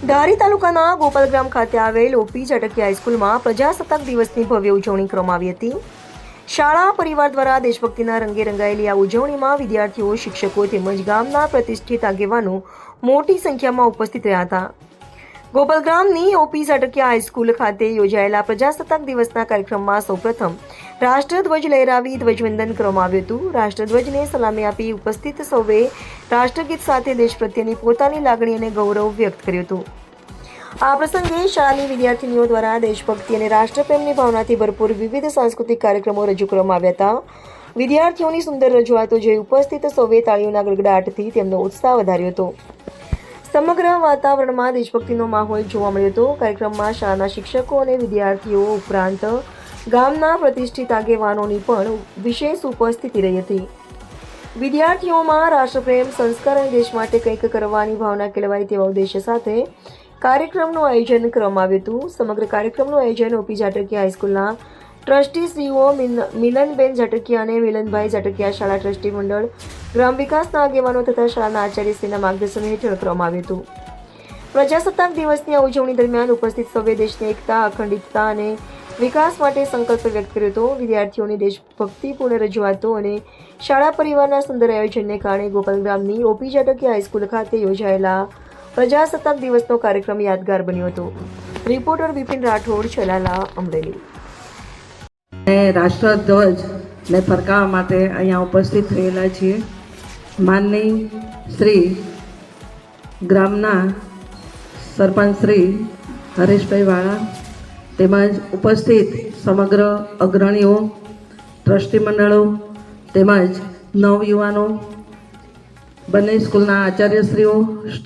ધારી તાલુકાના ગોપાલગ્રામ ખાતે આવેલ ઓપી ઝાટકીયા હાઈસ્કૂલમાં પ્રજાસત્તાક દિવસની ભવ્ય ઉજવણી કરવામાં આવી હતી. શાળા પરિવાર દ્વારા દેશભક્તિના રંગે રંગાયેલી આ ઉજવણીમાં વિદ્યાર્થીઓ, શિક્ષકો તેમજ ગામના પ્રતિષ્ઠિત આગેવાનો મોટી સંખ્યામાં ઉપસ્થિત રહ્યા હતા. ગોપાલગ્રામની ઓપી ઝાટકીયા હાઈસ્કૂલ ખાતે યોજાયેલા પ્રજાસત્તાક દિવસના કાર્યક્રમમાં સૌપ્રથમ રાષ્ટ્રધ્વજ લહેરાવી ધ્વજવંદન કરવામાં આવ્યું હતું. રાષ્ટ્રધ્વજને સલામી આપી ઉપસ્થિત સૌએ રાષ્ટ્રગીત સાથે દેશ પ્રત્યેની પોતાની લાગણી અને ગૌરવ વ્યક્ત કર્યું હતું. આ પ્રસંગે શાળાની વિદ્યાર્થીનીઓ દ્વારા દેશભક્તિ અને રાષ્ટ્રપ્રેમની ભાવનાથી ભરપૂર વિવિધ સાંસ્કૃતિક કાર્યક્રમો રજૂ કરવામાં આવ્યા હતા. વિદ્યાર્થીઓની સુંદર રજૂઆતો જોઈ ઉપસ્થિત સૌએ તાળીઓના ગડગડાટથી તેમનો ઉત્સાહ વધાર્યો હતો. સમગ્ર વાતાવરણમાં દેશભક્તિનો માહોલ જોવા મળ્યો હતો. કાર્યક્રમમાં શાળાના શિક્ષકો અને વિદ્યાર્થીઓ ઉપરાંત ગામના પ્રતિષ્ઠિત આગેવાનોની પણ વિશેષ ઉપસ્થિતિ રહી હતી. વિદ્યાર્થીઓમાં રાષ્ટ્રપ્રેમ, સંસ્કાર અને દેશ માટે કંઈક કરવાની ભાવના કેળવાય તેવા ઉદ્દેશ્ય સાથે કાર્યક્રમનું આયોજન કરવામાં આવ્યું હતું. સમગ્ર કાર્યક્રમનું આયોજન ઓપી ઝાટકીયા હાઈસ્કૂલના ટ્રસ્ટી શ્રીઓ મિલનબેન ઝાટકીયા અને મિલનભાઈ ઝાટકીયા, શાળા ટ્રસ્ટી મંડળ, ગ્રામ વિકાસના આગેવાનો તથા શાળાના આચાર્યશ્રીના માર્ગદર્શન હેઠળ કરવામાં આવ્યું હતું. પ્રજાસત્તાક દિવસની આ ઉજવણી દરમિયાન ઉપસ્થિત સૌએ દેશની એકતા, અખંડિતતા અને વિકાસ માટે સંકલ્પ વ્યક્ત કર્યો હતો. વિદ્યાર્થીઓની દેશભક્તિપૂર્ણ રજૂઆતો અને શાળા પરિવારના સુંદર આયોજનને કારણે ગોપાલગ્રામની ઓપી ઝાટકીયા હાઈસ્કૂલ ખાતે યોજાયેલા પ્રજાસત્તાક દિવસનો કાર્યક્રમ યાદગાર બન્યો હતો. રિપોર્ટર બિપિન રાઠોડ, ચલાલા, અમરેલી. રાષ્ટ્રધ્વજને ફરકાવવા માટે અહીંયા ઉપસ્થિત થયેલા છીએ. માનની શ્રી ગ્રામના સરપંચ શ્રી હરેશભાઈ વાળા તેમજ ઉપસ્થિત સમગ્ર અગ્રણીઓ, ટ્રસ્ટી મંડળો તેમજ નવયુવાનો, બંને સ્કૂલના આચાર્યશ્રીઓ,